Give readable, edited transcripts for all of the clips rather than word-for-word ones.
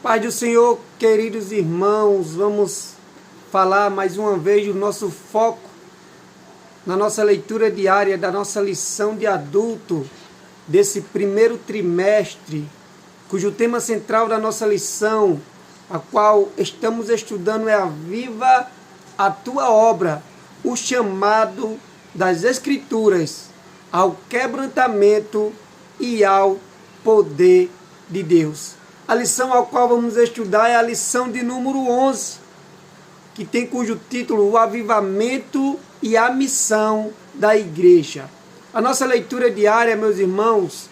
Paz do Senhor, queridos irmãos, vamos falar mais uma vez do nosso foco na nossa leitura diária da nossa lição de adulto desse primeiro trimestre, cujo tema central da nossa lição, a qual estamos estudando, é Aviva a Tua Obra, o chamado das Escrituras ao quebrantamento e ao poder de Deus. A lição a qual vamos estudar é a lição de número 11, que tem cujo título O Avivamento e a Missão da Igreja. A nossa leitura diária, meus irmãos,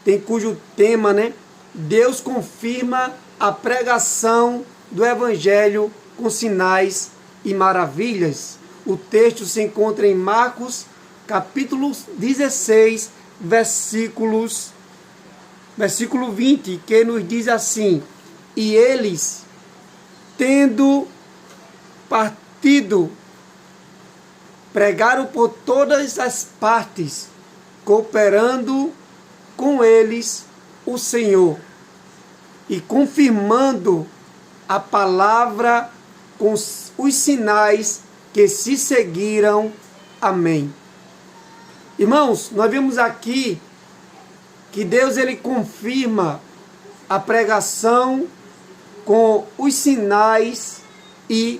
tem cujo tema, Deus confirma a pregação do Evangelho com sinais e maravilhas. O texto se encontra em Marcos, capítulo 16, versículo 20, que nos diz assim: E eles, tendo partido, pregaram por todas as partes, cooperando com eles o Senhor, e confirmando a palavra com os sinais que se seguiram. Amém. Irmãos, nós vimos aqui que Deus ele confirma a pregação com os sinais e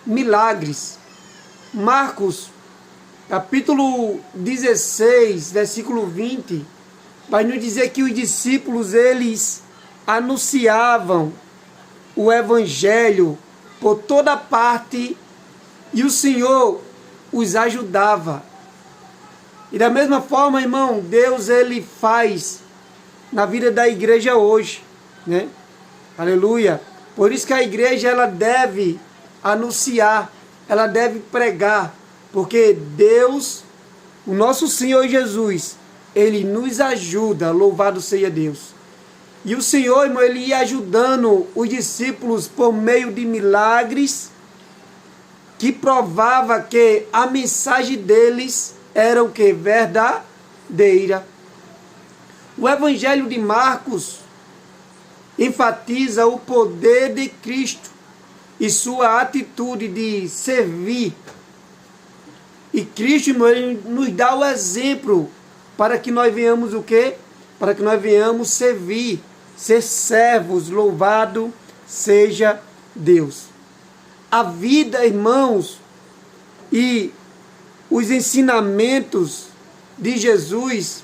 milagres. Marcos, capítulo 16, versículo 20, vai nos dizer que os discípulos, eles anunciavam o Evangelho por toda parte e o Senhor os ajudava. E da mesma forma, irmão, Deus ele faz na vida da igreja hoje, Aleluia. Por isso que a igreja ela deve anunciar, ela deve pregar, porque Deus, o nosso Senhor Jesus, ele nos ajuda, louvado seja Deus. E o Senhor, irmão, ele ia ajudando os discípulos por meio de milagres que provava que a mensagem deles era o que? Verdadeira. O Evangelho de Marcos enfatiza o poder de Cristo e sua atitude de servir. E Cristo, irmão, ele nos dá o exemplo para que nós venhamos o quê? Para que nós venhamos servir, ser servos, louvado seja Deus. A vida, irmãos, e os ensinamentos de Jesus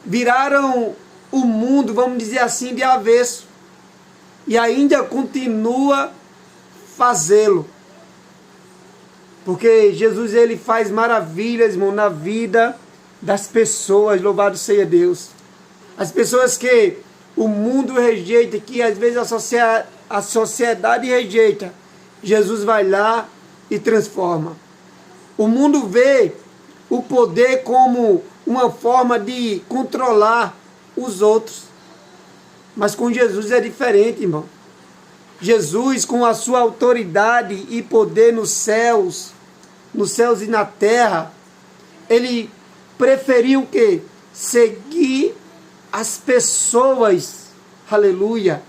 viraram o mundo, vamos dizer assim, de avesso. E ainda continua fazê-lo. Porque Jesus ele faz maravilhas, irmão, na vida das pessoas, louvado seja Deus. As pessoas que o mundo rejeita, que às vezes a sociedade rejeita, Jesus vai lá e transforma. O mundo vê o poder como uma forma de controlar os outros. Mas com Jesus é diferente, irmão. Jesus, com a sua autoridade e poder nos céus e na terra, ele preferiu o quê? Seguir as pessoas. Aleluia.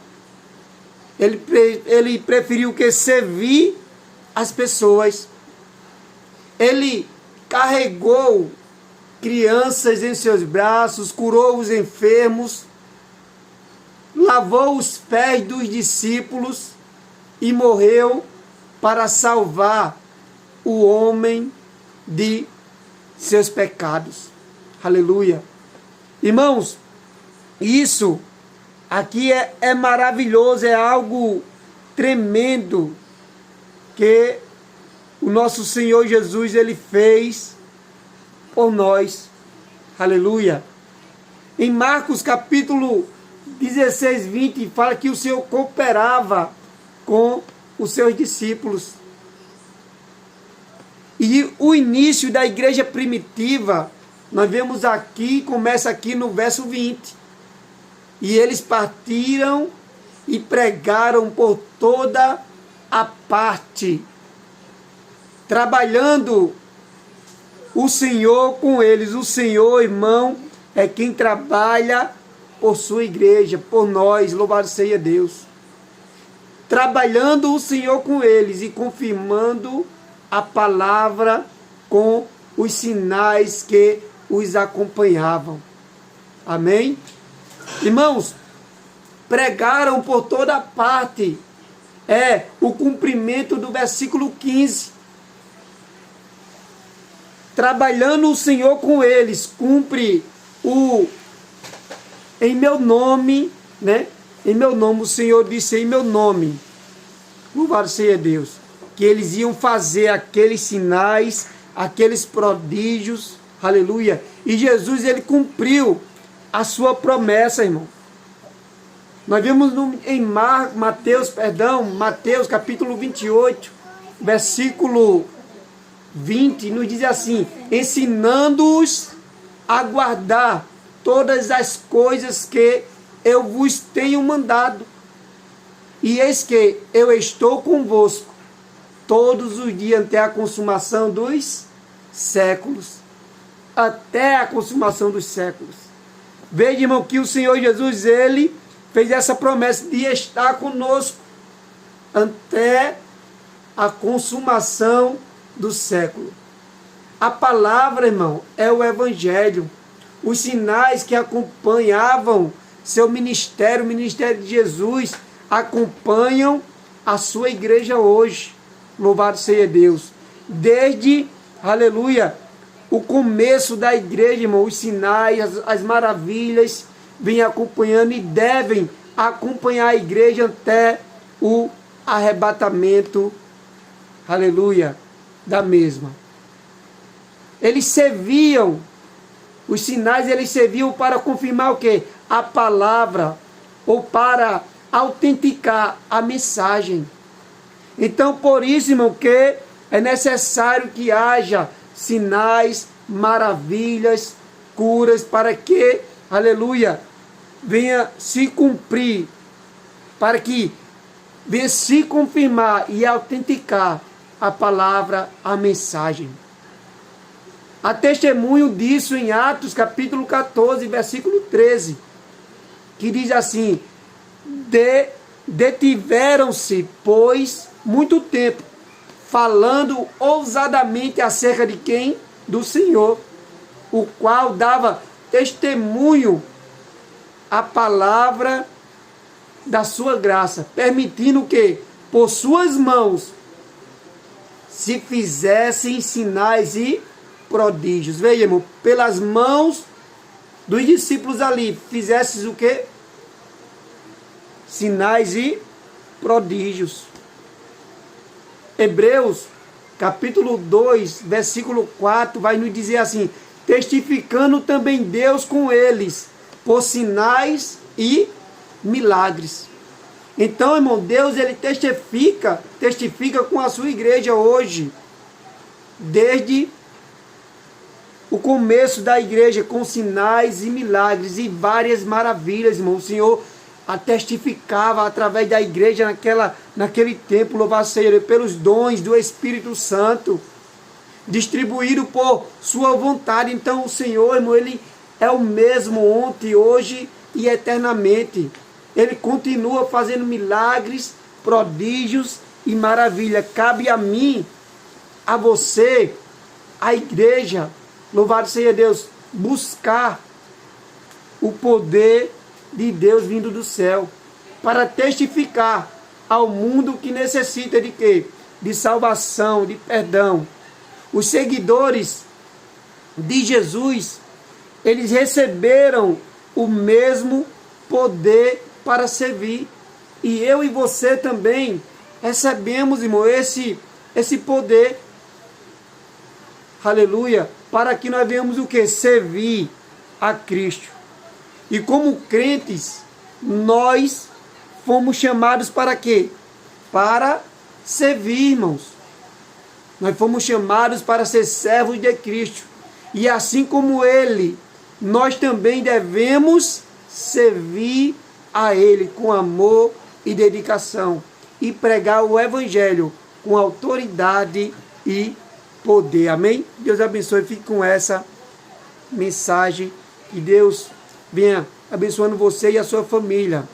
Ele preferiu o quê? Servir as pessoas. Ele carregou crianças em seus braços, curou os enfermos, lavou os pés dos discípulos e morreu para salvar o homem de seus pecados. Aleluia. Irmãos, isso aqui é maravilhoso, é algo tremendo que o nosso Senhor Jesus, ele fez por nós. Aleluia. Em Marcos capítulo 16, 20, fala que o Senhor cooperava com os seus discípulos. E o início da igreja primitiva, nós vemos aqui, começa aqui no verso 20. E eles partiram e pregaram por toda a parte, trabalhando o Senhor com eles. O Senhor, irmão, é quem trabalha por sua igreja, por nós, louvado seja Deus. Trabalhando o Senhor com eles e confirmando a palavra com os sinais que os acompanhavam. Amém? Irmãos, pregaram por toda parte. É o cumprimento do versículo 15. Trabalhando o Senhor com eles, cumpre em meu nome, né? Em meu nome, o Senhor disse em meu nome, louvado seja Deus, que eles iam fazer aqueles sinais, aqueles prodígios, aleluia. E Jesus, ele cumpriu a sua promessa, irmão. Nós vimos em Mateus capítulo 28, versículo 20, nos diz assim: ensinando-os a guardar todas as coisas que eu vos tenho mandado. E eis que eu estou convosco todos os dias até a consumação dos séculos. Até a consumação dos séculos. Veja, irmão, que o Senhor Jesus, ele fez essa promessa de estar conosco até a consumação do século. A palavra, irmão, é o Evangelho. Os sinais que acompanhavam seu ministério, o ministério de Jesus, acompanham a sua igreja hoje. Louvado seja Deus. Desde, aleluia, o começo da igreja, irmão, os sinais, as maravilhas, vêm acompanhando e devem acompanhar a igreja até o arrebatamento, aleluia, da mesma. Eles serviam, os sinais, eles serviam para confirmar o quê? A palavra, ou para autenticar a mensagem. Então, por isso, irmão, que é necessário que haja sinais, maravilhas, curas, para que, aleluia, venha se cumprir, para que venha se confirmar e autenticar a palavra, a mensagem. Há testemunho disso em Atos capítulo 14, versículo 13, que diz assim: detiveram-se, pois, muito tempo, falando ousadamente acerca de quem? Do Senhor, o qual dava testemunho à palavra da sua graça, permitindo que, por suas mãos, se fizessem sinais e prodígios. Veja, irmão, pelas mãos dos discípulos ali, fizesses o quê? Sinais e prodígios. Hebreus, capítulo 2, versículo 4, vai nos dizer assim: testificando também Deus com eles, por sinais e milagres. Então, irmão, Deus, ele testifica com a sua igreja hoje, desde o começo da igreja, com sinais e milagres e várias maravilhas, irmão. O Senhor a testificava através da igreja naquele tempo, louvado seja Ele, pelos dons do Espírito Santo, distribuído por sua vontade. Então o Senhor, irmão, Ele é o mesmo ontem, hoje e eternamente. Ele continua fazendo milagres, prodígios e maravilha. Cabe a mim, a você, a igreja, louvado seja Deus, buscar o poder de Deus vindo do céu, para testificar ao mundo que necessita de quê? De salvação, de perdão. Os seguidores de Jesus, eles receberam o mesmo poder para servir. E eu e você também recebemos, irmão, esse poder. Aleluia. Para que nós venhamos o quê? Servir a Cristo. E como crentes, nós fomos chamados para quê? Para servir, irmãos. Nós fomos chamados para ser servos de Cristo. E assim como Ele, nós também devemos servir a Ele com amor e dedicação. E pregar o Evangelho com autoridade e poder. Amém? Deus abençoe. Fique com essa mensagem. Que Deus venha abençoando você e a sua família.